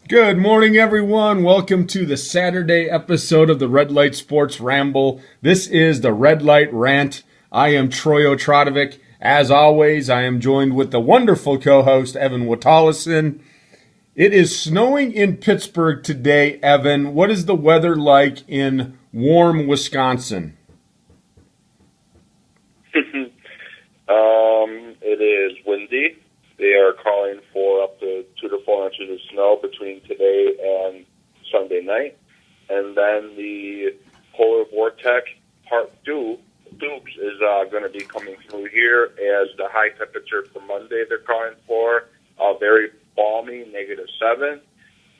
Good morning, everyone. Welcome to the Saturday episode of the Light Sports Ramble. This is the Red Light Rant. I am Troy Otradovic. As always, I am joined with the wonderful co-host, Evan Watallison. It is snowing in Pittsburgh today, Evan. What is the weather like in warm Wisconsin? It is windy. They are calling for up to 2 to 4 inches of snow between today and Sunday night. And then the polar vortex part 2 is going to be coming through here as the high temperature for Monday they're calling for very balmy, -7.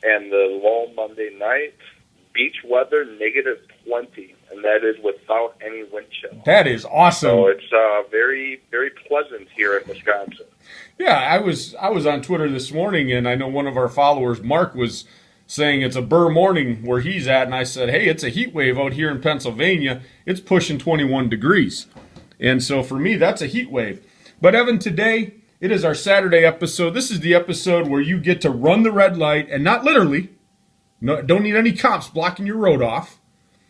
And the low Monday night, beach weather, -20. And that is without any wind chill. That is awesome. So it's very, very pleasant here in Wisconsin. Yeah, I was on Twitter this morning, and I know one of our followers, Mark, was saying it's a burr morning where he's at, and I said, hey, it's a heat wave out here in Pennsylvania. It's pushing 21 degrees. And so for me, that's a heat wave. But Evan, today, it is our Saturday episode. This is the episode where you get to run the red light, and not literally. No, don't need any cops blocking your road off.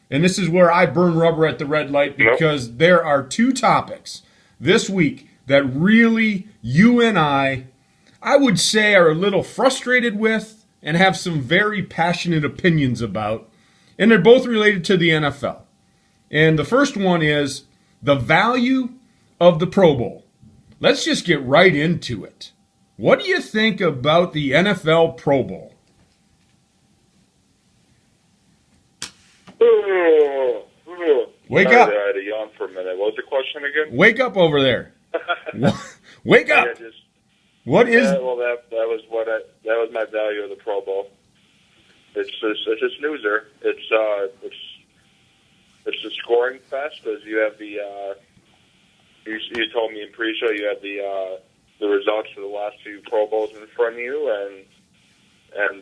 And this is where I burn rubber at the red light because there are two topics this week that really you and I would say, are a little frustrated with and have some very passionate opinions about. And they're both related to the NFL. And the first one is the value of the Pro Bowl. Let's just get right into it. What do you think about the NFL Pro Bowl? Wake up. I had to yawn for a minute. What was the question again? Wake up over there. Wake up. What is? Well, that was my value of the Pro Bowl. It's a snoozer. It's a scoring fest, as you have the. You told me in pre-show you had the results for the last few Pro Bowls in front of you, and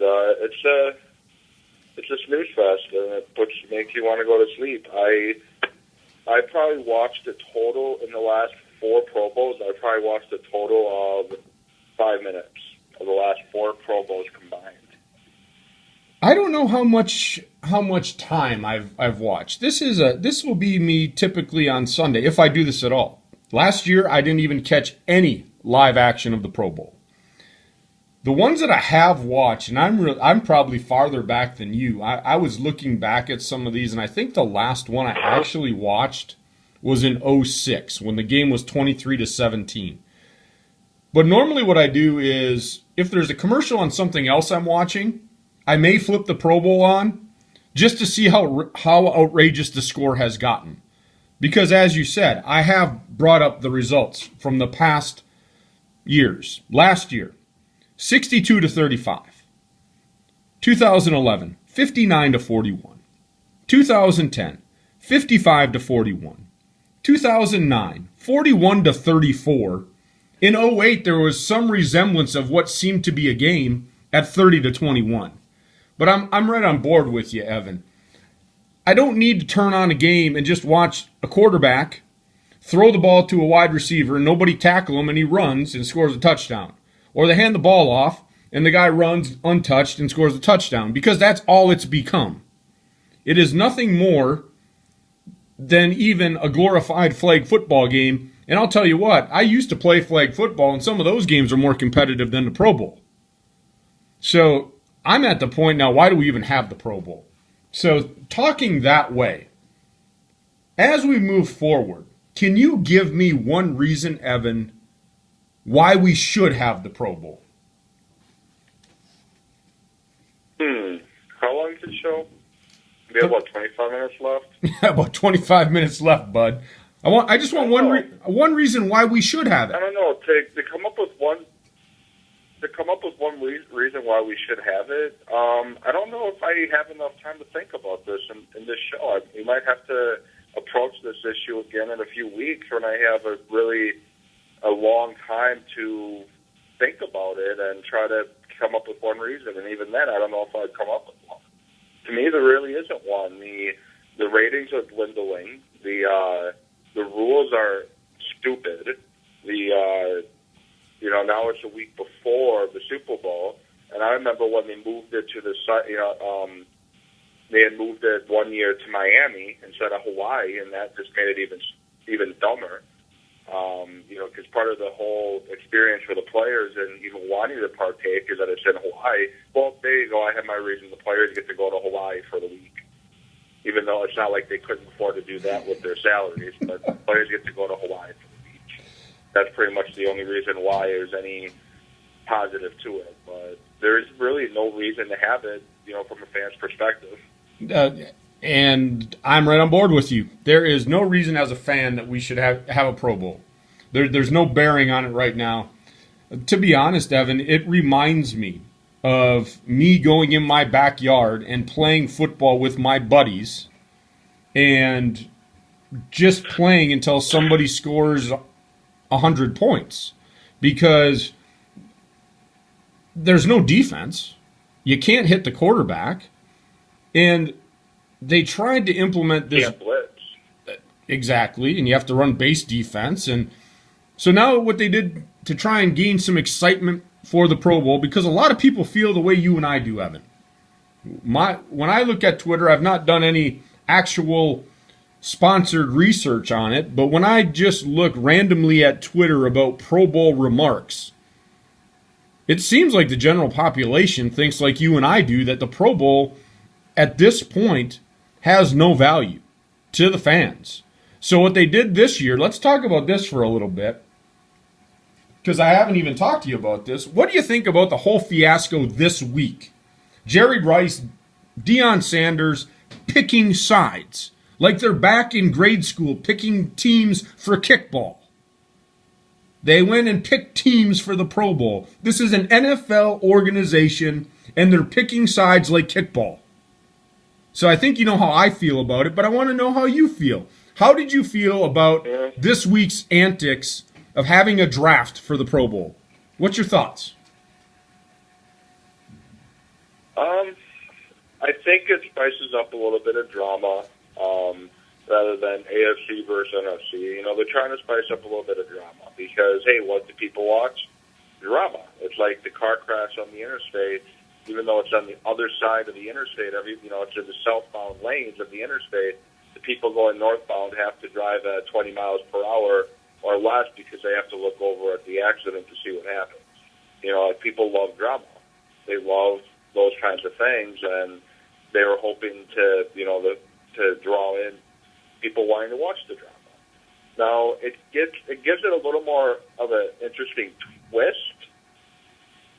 it's a snooze fest, and it makes you want to go to sleep. I probably watched a total in the last 4 Pro Bowls. I probably watched a total of 5 minutes of the last 4 Pro Bowls combined. I don't know how much time I've watched. This will be me typically on Sunday if I do this at all. Last year I didn't even catch any live action of the Pro Bowl. The ones that I have watched, and I'm probably farther back than you. I was looking back at some of these, and I think the last one I actually watched was in 2006 when the game was 23-17. But normally what I do is, if there's a commercial on something else I'm watching, I may flip the Pro Bowl on just to see how outrageous the score has gotten. Because as you said, I have brought up the results from the past years. Last year, 62-35. 2011, 59-41. 2010, 55-41. 2009, 41-34. In 2008, there was some resemblance of what seemed to be a game at 30-21. But I'm right on board with you, Evan. I don't need to turn on a game and just watch a quarterback throw the ball to a wide receiver and nobody tackle him and he runs and scores a touchdown. Or they hand the ball off, and the guy runs untouched and scores a touchdown, because that's all it's become. It is nothing more than even a glorified flag football game. And I'll tell you what, I used to play flag football, and some of those games are more competitive than the Pro Bowl. So I'm at the point now, why do we even have the Pro Bowl? So talking that way, as we move forward, can you give me one reason, Evan, why we should have the Pro Bowl? How long is the show? We have, 25 minutes left? About 25 minutes left, bud. I just want one reason why we should have it. I don't know. To come up with one reason why we should have it, I don't know if I have enough time to think about this in this show. We might have to approach this issue again in a few weeks when I have a long time to think about it and try to come up with one reason. And even then, I don't know if I'd come up with one. To me, there really isn't one. The ratings are dwindling. The rules are stupid. Now it's a week before the Super Bowl, And I remember when they moved it to the site, they had moved it one year to Miami instead of Hawaii, and that just made it even dumber. Because part of the whole experience for the players and even wanting to partake is that it's in Hawaii. Well, there you go. I have my reason. The players get to go to Hawaii for the week, even though it's not like they couldn't afford to do that with their salaries. But the players get to go to Hawaii for the week. That's pretty much the only reason why there's any positive to it. But there's really no reason to have it, from a fan's perspective. And I'm right on board with you. There is no reason as a fan that we should have a Pro Bowl. There's no bearing on it right now. To be honest, Evan, it reminds me of me going in my backyard and playing football with my buddies and just playing until somebody scores 100 points because there's no defense. You can't hit the quarterback. And they tried to implement this. Can't blitz. Exactly, and you have to run base defense. And so now what they did to try and gain some excitement for the Pro Bowl, because a lot of people feel the way you and I do, Evan. When I look at Twitter, I've not done any actual sponsored research on it, but when I just look randomly at Twitter about Pro Bowl remarks, it seems like the general population thinks like you and I do, that the Pro Bowl at this point has no value to the fans. So what they did this year, let's talk about this for a little bit, because I haven't even talked to you about this. What do you think about the whole fiasco this week? Jerry Rice, Deion Sanders picking sides, like they're back in grade school picking teams for kickball. They went and picked teams for the Pro Bowl. This is an NFL organization, and they're picking sides like kickball. So I think you know how I feel about it, but I want to know how you feel. How did you feel about this week's antics of having a draft for the Pro Bowl? What's your thoughts? I think it spices up a little bit of drama rather than AFC versus NFC. They're trying to spice up a little bit of drama because, hey, what do people watch? Drama. It's like the car crash on the interstate. Even though it's on the other side of the interstate, it's in the southbound lanes of the interstate, the people going northbound have to drive at 20 miles per hour or less because they have to look over at the accident to see what happens. People love drama. They love those kinds of things, and they were hoping to, to draw in people wanting to watch the drama. Now, it gives it a little more of an interesting twist,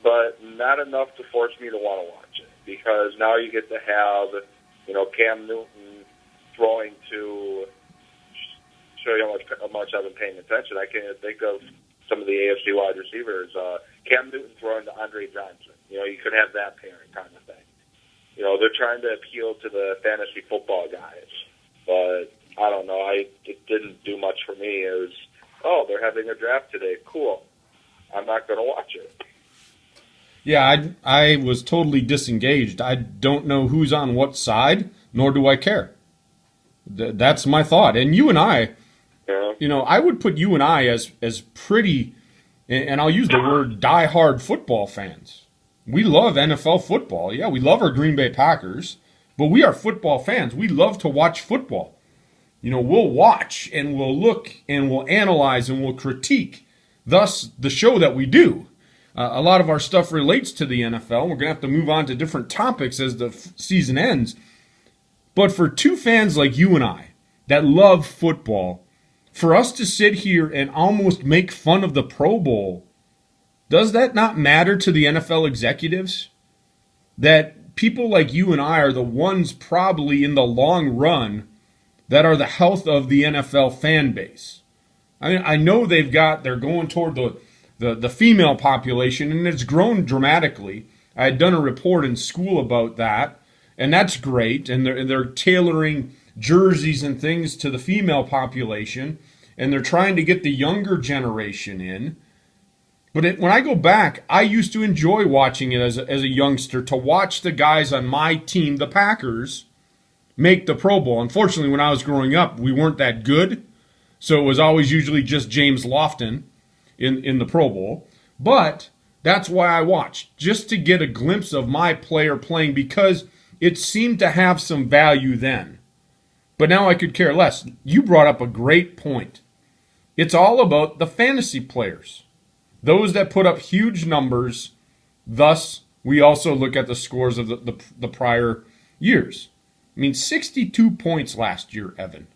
but not enough to force me to want to watch it, because now you get to have, Cam Newton throwing to show you how much I've been paying attention. I can't think of some of the AFC wide receivers. Cam Newton throwing to Andre Johnson. You could have that pairing kind of thing. They're trying to appeal to the fantasy football guys, but I don't know. It didn't do much for me. It was, they're having a draft today. Cool. I'm not going to watch it. Yeah, I was totally disengaged. I don't know who's on what side, nor do I care. That's my thought. And you and I, I would put you and I as pretty, and I'll use the word diehard football fans. We love NFL football. Yeah, we love our Green Bay Packers, but we are football fans. We love to watch football. We'll watch and we'll look and we'll analyze and we'll critique, thus the show that we do. A lot of our stuff relates to the NFL. We're going to have to move on to different topics as the season ends. But for two fans like you and I that love football, for us to sit here and almost make fun of the Pro Bowl, does that not matter to the NFL executives? That people like you and I are the ones probably in the long run that are the health of the NFL fan base. I mean, I know they're going toward the female population, and it's grown dramatically. I had done a report in school about that, and that's great. And they're tailoring jerseys and things to the female population, and they're trying to get the younger generation in. But when I go back, I used to enjoy watching it as a youngster, to watch the guys on my team, the Packers, make the Pro Bowl. Unfortunately, when I was growing up, we weren't that good, so it was always usually just James Lofton in the Pro Bowl. But That's why I watched, just to get a glimpse of my player playing, because it seemed to have some value then. But now I could care less. You brought up a great point. It's all about the fantasy players, those that put up huge numbers. Thus, we also look at the scores of the prior years. I mean, 62 points last year, Evan.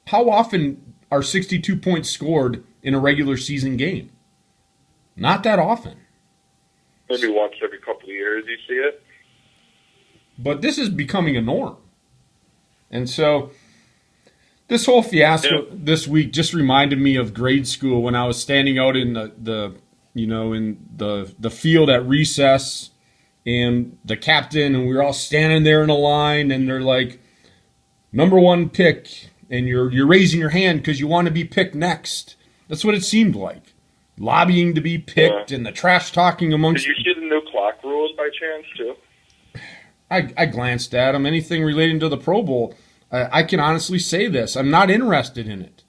How often are 62 points scored in a regular season game? Not that often. Maybe once every couple of years you see it. But this is becoming a norm. And so this whole fiasco this week just reminded me of grade school when I was standing out in the field at recess, and the captain, and we were all standing there in a line, and they're like, number 1 pick, and you're raising your hand because you want to be picked next. That's what it seemed like. Lobbying to be picked, and the trash talking amongst. Did you see the new clock rules by chance too? I glanced at them. Anything relating to the Pro Bowl, I can honestly say this. I'm not interested in it.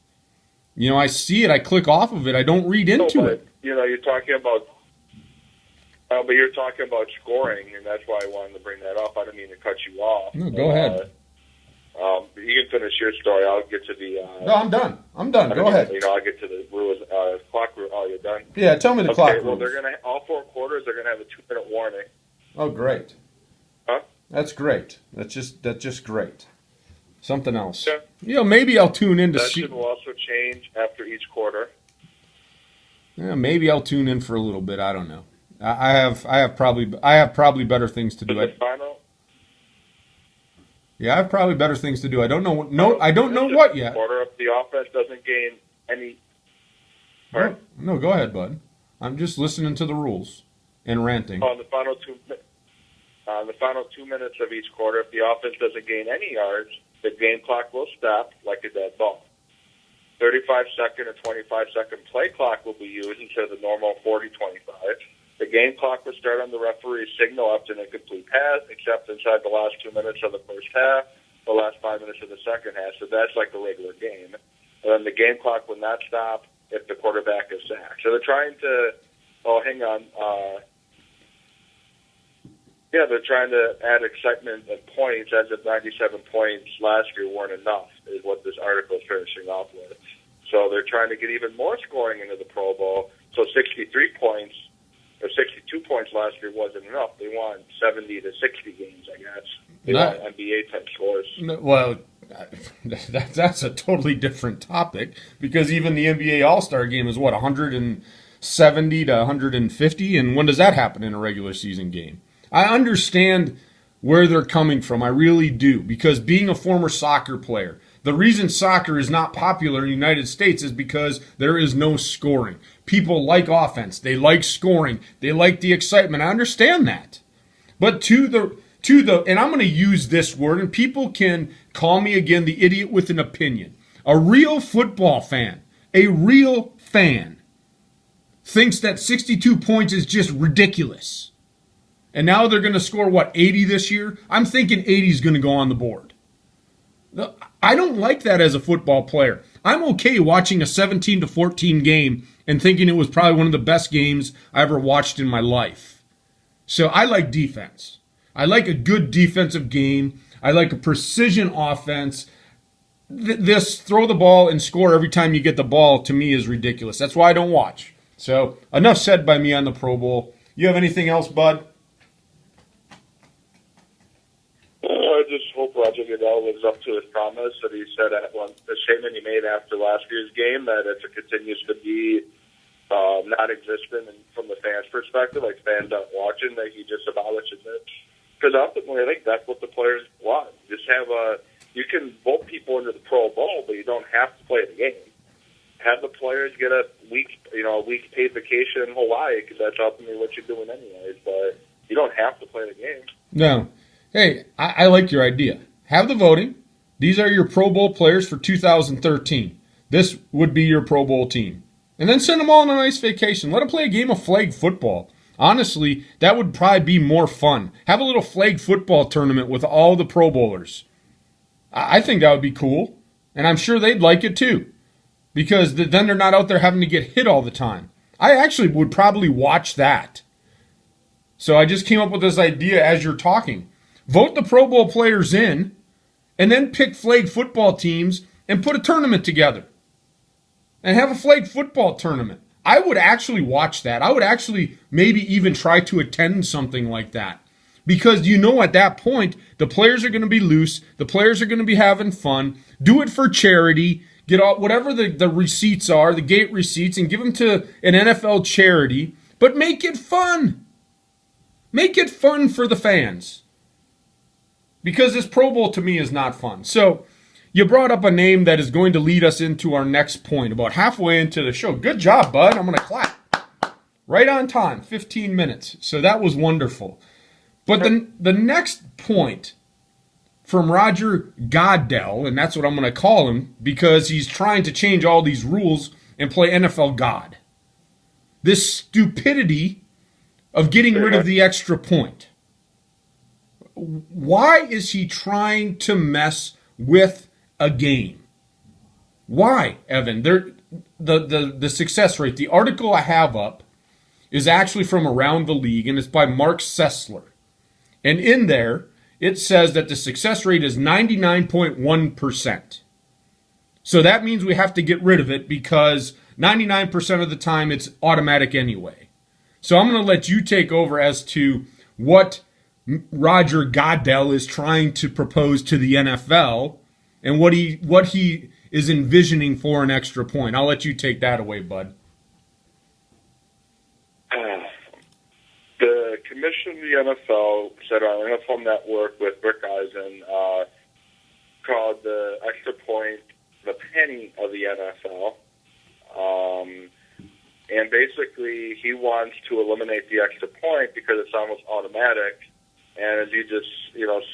I see it. I click off of it. I don't read into it. You're talking about, but you're talking about scoring, and that's why I wanted to bring that up. I didn't mean to cut you off. No, go ahead. You can finish your story. I'll get to the. No, I'm done. Go ahead. I'll get to the rules. Clock rule. Oh, you're done. Yeah, tell me the clock rules. Well, they're gonna all 4 quarters. They're gonna have a 2-minute warning. Oh, great. Huh? That's great. That's just great. Something else. Yeah. Maybe I'll tune in to see. That will also change after each quarter. Yeah, maybe I'll tune in for a little bit. I don't know. I have probably better things to do. The final. Yeah, I have probably better things to do. I don't know. I don't know what yet. Quarter, if the offense doesn't gain any. No, go ahead, bud. I'm just listening to the rules and ranting. On the final 2 minutes of each quarter, if the offense doesn't gain any yards, the game clock will stop like a dead ball. 35-second or 25-second play clock will be used instead of the normal 40-25. The game clock will start on the referee's signal after an incomplete pass, except inside the last 2 minutes of the first half, the last 5 minutes of the second half. So that's like a regular game. And then the game clock will not stop if the quarterback is sacked. So they're trying to, they're trying to add excitement and points, as if 97 points last year weren't enough, is what this article is finishing off with. So they're trying to get even more scoring into the Pro Bowl. So 63 points or 62 points last year wasn't enough. They want 70 to 60 games, I guess. They want NBA-type scores. Well, that's a totally different topic, because even the NBA All-Star game is, 170 to 150? And when does that happen in a regular season game? I understand where they're coming from. I really do, because being a former soccer player, the reason soccer is not popular in the United States is because there is no scoring. People like offense. They like scoring. They like the excitement. I understand that. But to the and I'm going to use this word, and people can call me again the idiot with an opinion. A real football fan, a real fan, thinks that 62 points is just ridiculous. And now they're going to score, 80 this year? I'm thinking 80 is going to go on the board. I don't like that as a football player. I'm okay watching a 17-14 game and thinking it was probably one of the best games I ever watched in my life. So I like defense. I like a good defensive game. I like a precision offense. This throw the ball and score every time you get the ball, to me, is ridiculous. That's why I don't watch. So enough said by me on the Pro Bowl. You have anything else, bud? I just hope Roger Goodell lives up to his promise that he said at the statement he made after last year's game, that if it continues to be non-existent and from the fans' perspective, like fans aren't watching, that he just abolishes it. Because ultimately, I think that's what the players want. Just you can vote people into the Pro Bowl, but you don't have to play the game. Have the players get a week paid vacation in Hawaii, because that's ultimately what you're doing anyways. But you don't have to play the game. No. Hey, I like your idea. Have the voting. These are your Pro Bowl players for 2013. This would be your Pro Bowl team. And then send them all on a nice vacation. Let them play a game of flag football. Honestly, that would probably be more fun. Have a little flag football tournament with all the Pro Bowlers. I think that would be cool. And I'm sure they'd like it too. Because then they're not out there having to get hit all the time. I actually would probably watch that. So I just came up with this idea as you're talking. Vote the Pro Bowl players in, and then pick flag football teams and put a tournament together. And have a flag football tournament. I would actually watch that. I would actually maybe even try to attend something like that. Because at that point, the players are going to be loose. The players are going to be having fun. Do it for charity. Get all, whatever the receipts are, the gate receipts, and give them to an NFL charity. But make it fun. Make it fun for the fans. Because this Pro Bowl to me is not fun. So you brought up a name that is going to lead us into our next point about halfway into the show. Good job, bud. I'm going to clap. Right on time, 15 minutes. So that was wonderful. But the next point from Roger Goodell, and that's what I'm going to call him because he's trying to change all these rules and play NFL God. This stupidity of getting rid of the extra point. Why is he trying to mess with a game? Why, Evan? The success rate, the article I have up is actually from Around the League, and it's by Mark Sessler. And in there, it says that the success rate is 99.1%. So that means we have to get rid of it because 99% of the time it's automatic anyway. So I'm going to let you take over as to what Roger Goodell is trying to propose to the NFL and what he is envisioning for an extra point. I'll let you take that away, bud. The commission of the NFL said on NFL Network with Rick Eisen called the extra point the penny of the NFL. And basically, he wants to eliminate the extra point because it's almost automatic. And as you just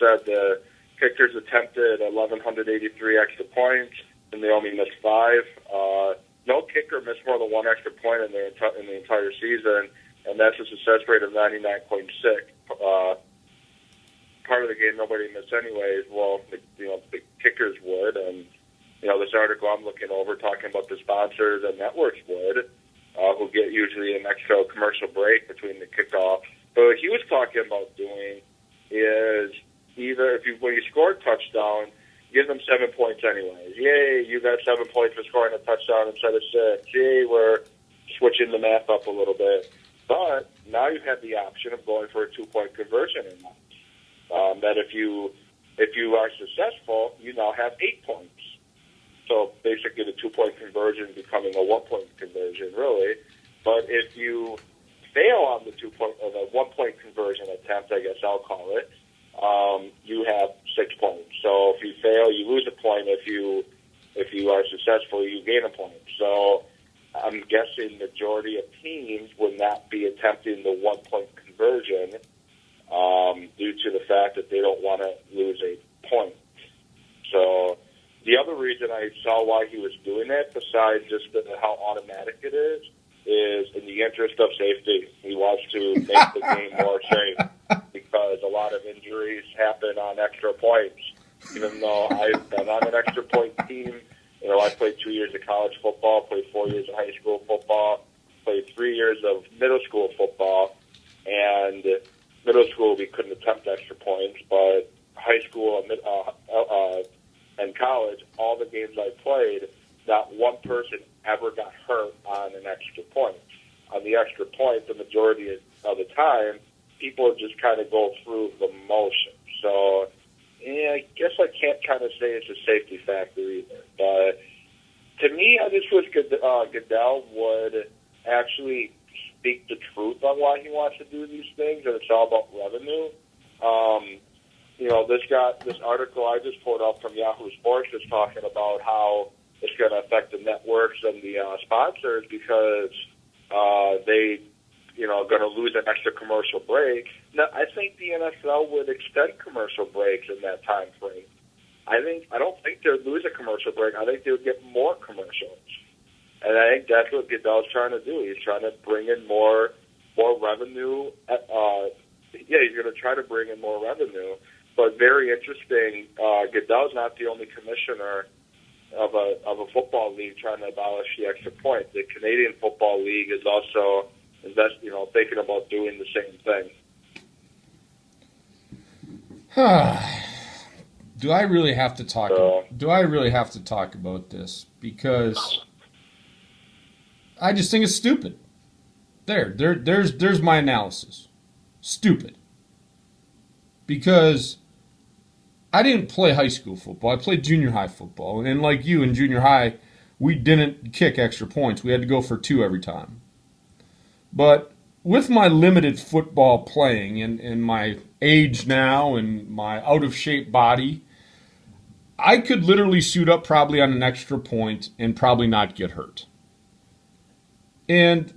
said, the kickers attempted 1,183 extra points, and they only missed 5. No kicker missed more than 1 extra point in the entire season, and that's a success rate of 99.6. Part of the game nobody missed anyways. Well, the kickers would, and this article I'm looking over talking about the sponsors and networks would, who get usually an extra commercial break between the kickoff. But what he was talking about doing is either when you score a touchdown, give them 7 points anyways. Yay, you got 7 points for scoring a touchdown instead of 6. Yay, we're switching the math up a little bit. But now you have the option of going for a 2-point conversion in that. That if you are successful, you now have 8 points. So basically the 2-point conversion becoming a 1-point conversion, really. But if you fail on the 1-point conversion attempt, I guess I'll call it, you have 6 points. So if you fail, you lose a point. If you are successful, you gain a point. So I'm guessing the majority of teams would not be attempting the 1-point conversion due to the fact that they don't want to lose a point. So the other reason I saw why he was doing it, besides just how automatic it is in the interest of safety. He wants to make the game more safe because a lot of injuries happen on extra points. Even though I've been on an extra point team, I played 2 years of college football, played 4 years of high school football, played 3 years of middle school football, and middle school we couldn't attempt extra points, but high school and college, all the games I played, not one person ever got hurt on an extra point. On the extra point, the majority of the time, people just kind of go through the motion. So, I guess I can't kind of say it's a safety factor either. But to me, I just wish Goodell would actually speak the truth on why he wants to do these things, and it's all about revenue. This article I just pulled up from Yahoo Sports is talking about how it's going to affect the networks and the sponsors because they, going to lose an extra commercial break. Now, I think the NFL would extend commercial breaks in that time frame. I don't think they would lose a commercial break. I think they would get more commercials, and I think that's what Goodell's trying to do. He's trying to bring in more revenue. He's going to try to bring in more revenue. But very interesting, Goodell's not the only commissioner of a football league trying to abolish the extra point. The Canadian Football League is also thinking about doing the same thing. Do I really have to talk? Do I really have to talk about this? Because I just think it's stupid. There's my analysis. Stupid. Because I didn't play high school football. I played junior high football. And like you in junior high, we didn't kick extra points. We had to go for 2 every time. But with my limited football playing and my age now and my out-of-shape body, I could literally suit up probably on an extra point and probably not get hurt. And,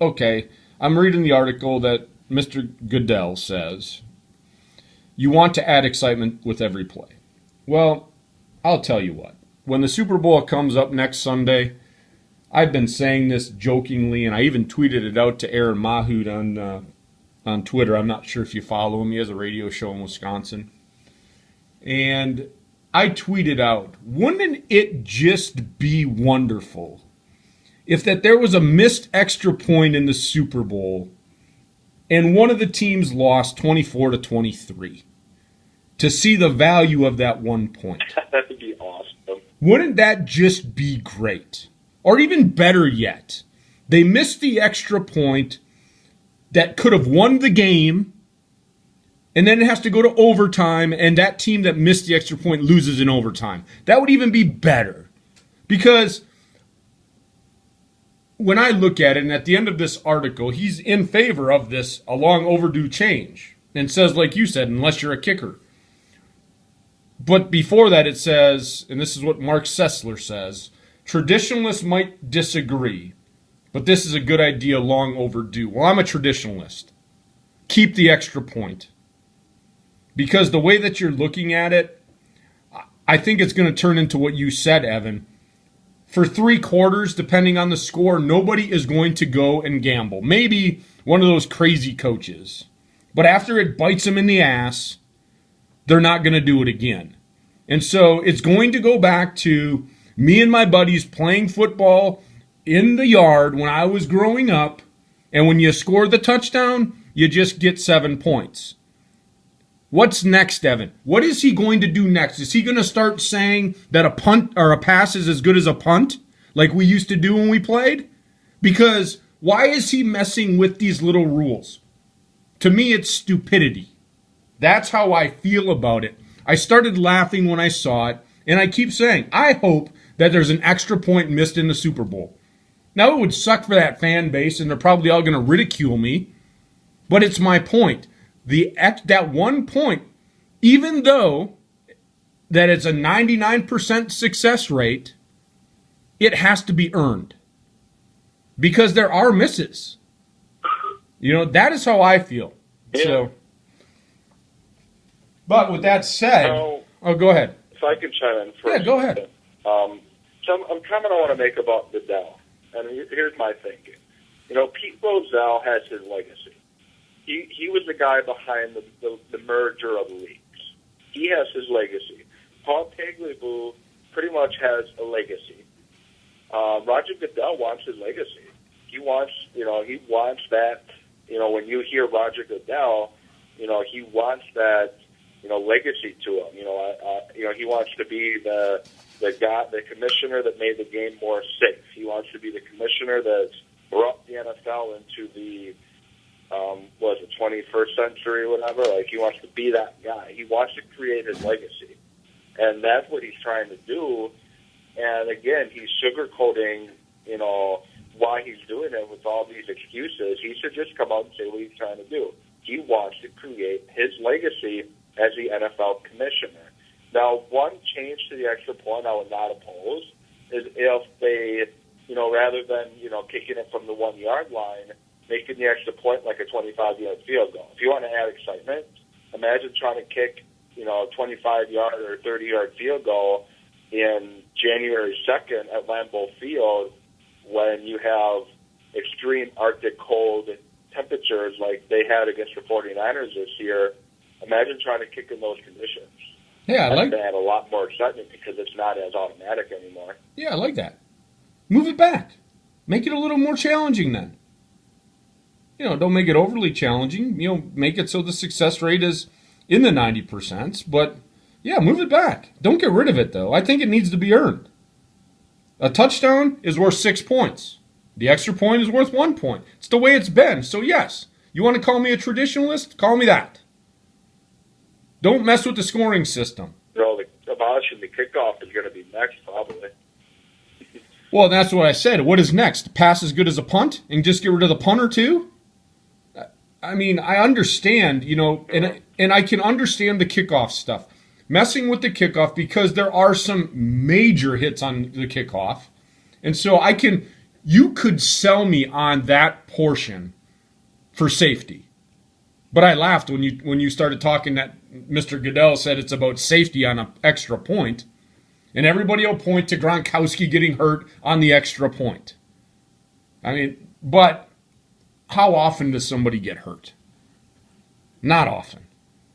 okay, I'm reading the article that Mr. Goodell says, you want to add excitement with every play. Well, I'll tell you what. When the Super Bowl comes up next Sunday, I've been saying this jokingly, and I even tweeted it out to Aaron Mahood on Twitter. I'm not sure if you follow him. He has a radio show in Wisconsin. And I tweeted out, wouldn't it just be wonderful if that there was a missed extra point in the Super Bowl and one of the teams lost 24-23 to see the value of that 1 point? That would be awesome. Wouldn't that just be great? Or even better yet, they missed the extra point that could have won the game, and then it has to go to overtime, and that team that missed the extra point loses in overtime. That would even be better. Because when I look at it, and at the end of this article, he's in favor of this a long overdue change, and says, like you said, unless you're a kicker. But before that it says, and this is what Mark Sessler says, traditionalists might disagree, but this is a good idea long overdue. Well, I'm a traditionalist. Keep the extra point. Because the way that you're looking at it, I think it's going to turn into what you said, Evan. For 3 quarters, depending on the score, nobody is going to go and gamble. Maybe one of those crazy coaches. But after it bites them in the ass, they're not going to do it again. And so it's going to go back to me and my buddies playing football in the yard when I was growing up, and when you score the touchdown, you just get 7 points. What's next, Evan? What is he going to do next? Is he going to start saying that a punt or a pass is as good as a punt, like we used to do when we played? Because why is he messing with these little rules? To me, it's stupidity. That's how I feel about it. I started laughing when I saw it, and I keep saying, I hope that there's an extra point missed in the Super Bowl. Now, it would suck for that fan base, and they're probably all going to ridicule me, but it's my point. That 1 point, even though that it's a 99% success rate, it has to be earned. Because there are misses. That is how I feel. Yeah. So, but with that said, go ahead. If I can chime in first. Yeah, go ahead. Some comment I want to make about Goodell, and here's my thinking. Pete Rozelle has his legacy. He was the guy behind the merger of the leagues. He has his legacy. Paul Tagliabue pretty much has a legacy. Roger Goodell wants his legacy. He wants that. When you hear Roger Goodell, he wants that. Legacy to him. He wants to be the commissioner that made the game more safe. He wants to be the commissioner that's brought the NFL into the 21st century or whatever. Like, he wants to be that guy. He wants to create his legacy, and that's what he's trying to do. And again, he's sugarcoating, why he's doing it with all these excuses. He should just come out and say what he's trying to do. He wants to create his legacy as the NFL commissioner. Now, one change to the extra point I would not oppose is if they, rather than, kicking it from the 1 yard line, making the extra point like a 25-yard field goal. If you want to add excitement, imagine trying to kick, a 25-yard or 30-yard field goal in January 2nd at Lambeau Field when you have extreme Arctic cold temperatures like they had against the 49ers this year. Imagine trying to kick in those conditions. Yeah, That's going to add a lot more excitement because it's not as automatic anymore. Yeah, I like that. Move it back. Make it a little more challenging then. Don't make it overly challenging. Make it so the success rate is in the 90%. But, yeah, move it back. Don't get rid of it, though. I think it needs to be earned. A touchdown is worth 6 points. The extra point is worth 1 point. It's the way it's been. So, yes, you want to call me a traditionalist? Call me that. Don't mess with the scoring system. Abolishing the kickoff is going to be next, probably. Well, that's what I said. What is next? Pass as good as a punt and just get rid of the punter, too? I mean, I understand, and I can understand the kickoff stuff. Messing with the kickoff because there are some major hits on the kickoff. And so you could sell me on that portion for safety. But I laughed when you started talking that Mr. Goodell said it's about safety on an extra point. And everybody will point to Gronkowski getting hurt on the extra point. I mean, but how often does somebody get hurt? Not often.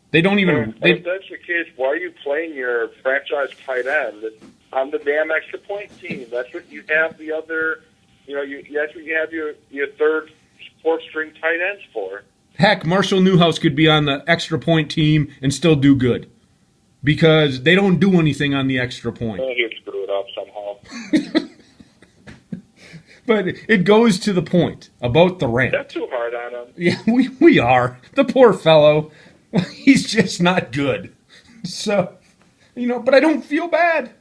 They don't even... If that's the case, why are you playing your franchise tight end on the damn extra point team? That's what you have the other... that's what you have your third, fourth string tight ends for. Heck, Marshall Newhouse could be on the extra point team and still do good. Because they don't do anything on the extra point. He'll screw it up somehow. But it goes to the point about the rant. That's too hard on him. Yeah, we are. The poor fellow, he's just not good. So, but I don't feel bad.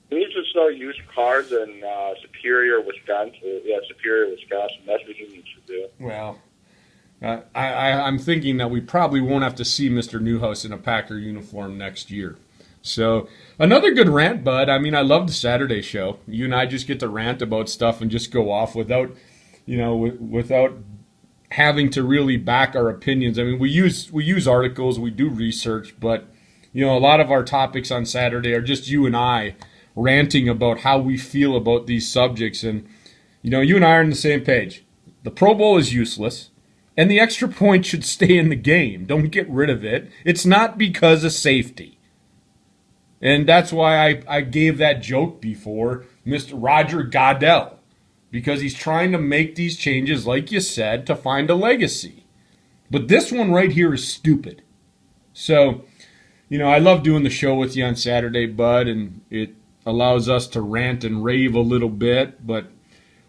He needs to start used cars in Superior, Wisconsin. Yeah, Superior, Wisconsin. That's what he needs to do. Well, I'm thinking that we probably won't have to see Mr. Newhouse in a Packer uniform next year. So, another good rant, bud. I mean, I love the Saturday show. You and I just get to rant about stuff and just go off without having to really back our opinions. I mean, we use articles, we do research, but, a lot of our topics on Saturday are just you and I ranting about how we feel about these subjects. And, you and I are on the same page. The Pro Bowl is useless. And the extra point should stay in the game. Don't get rid of it. It's not because of safety. And that's why I gave that joke before, Mr. Roger Goodell, because he's trying to make these changes, like you said, to find a legacy. But this one right here is stupid. So, I love doing the show with you on Saturday, bud, and it allows us to rant and rave a little bit. But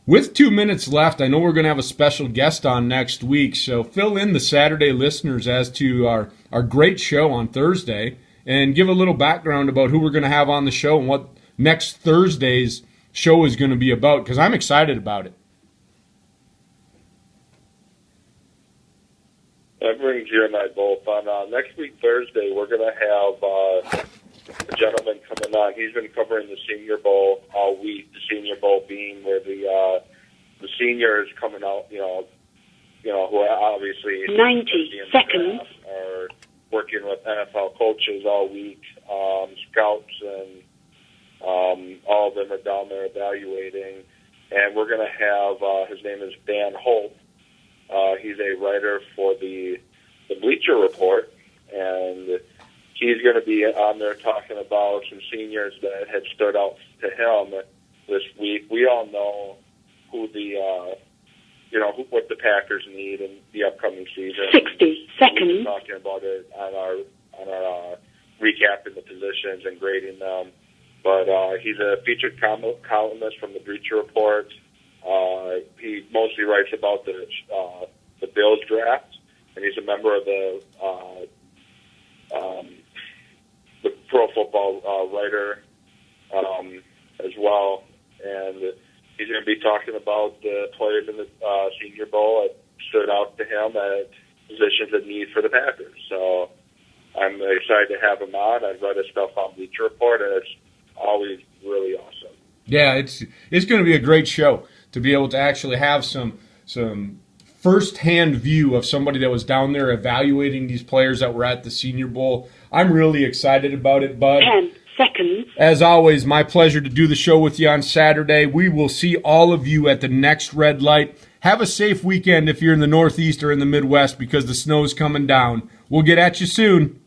with 2 minutes left, I know we're going to have a special guest on next week, so fill in the Saturday listeners as to our great show on Thursday. And give a little background about who we're going to have on the show and what next Thursday's show is going to be about, because I'm excited about it. That brings you and I both on. Next week, Thursday, we're going to have a gentleman coming on. He's been covering the Senior Bowl all week, the Senior Bowl being where the seniors coming out, who are obviously 90 seconds are working with NFL coaches all week, scouts, and all of them are down there evaluating. And we're going to have, his name is Dan Holt. He's a writer for the Bleacher Report, and he's going to be on there talking about some seniors that had stood out to him this week. We all know who what the Packers need in the upcoming season. 60 seconds. We'll be talking about it on our recapping the positions and grading them. But he's a featured columnist from the Bleacher Report. He mostly writes about the Bills draft, and he's a member of the Pro Football Writer as well. And he's going to be talking about the players in the Senior Bowl that stood out to him at positions of need for the Packers. So I'm excited to have him on. I've read his stuff on Bleacher Report, and it's always really awesome. Yeah, it's going to be a great show to be able to actually have some first-hand view of somebody that was down there evaluating these players that were at the Senior Bowl. I'm really excited about it, bud. 10 seconds. As always, my pleasure to do the show with you on Saturday. We will see all of you at the next red light. Have a safe weekend if you're in the Northeast or in the Midwest because the snow's coming down. We'll get at you soon.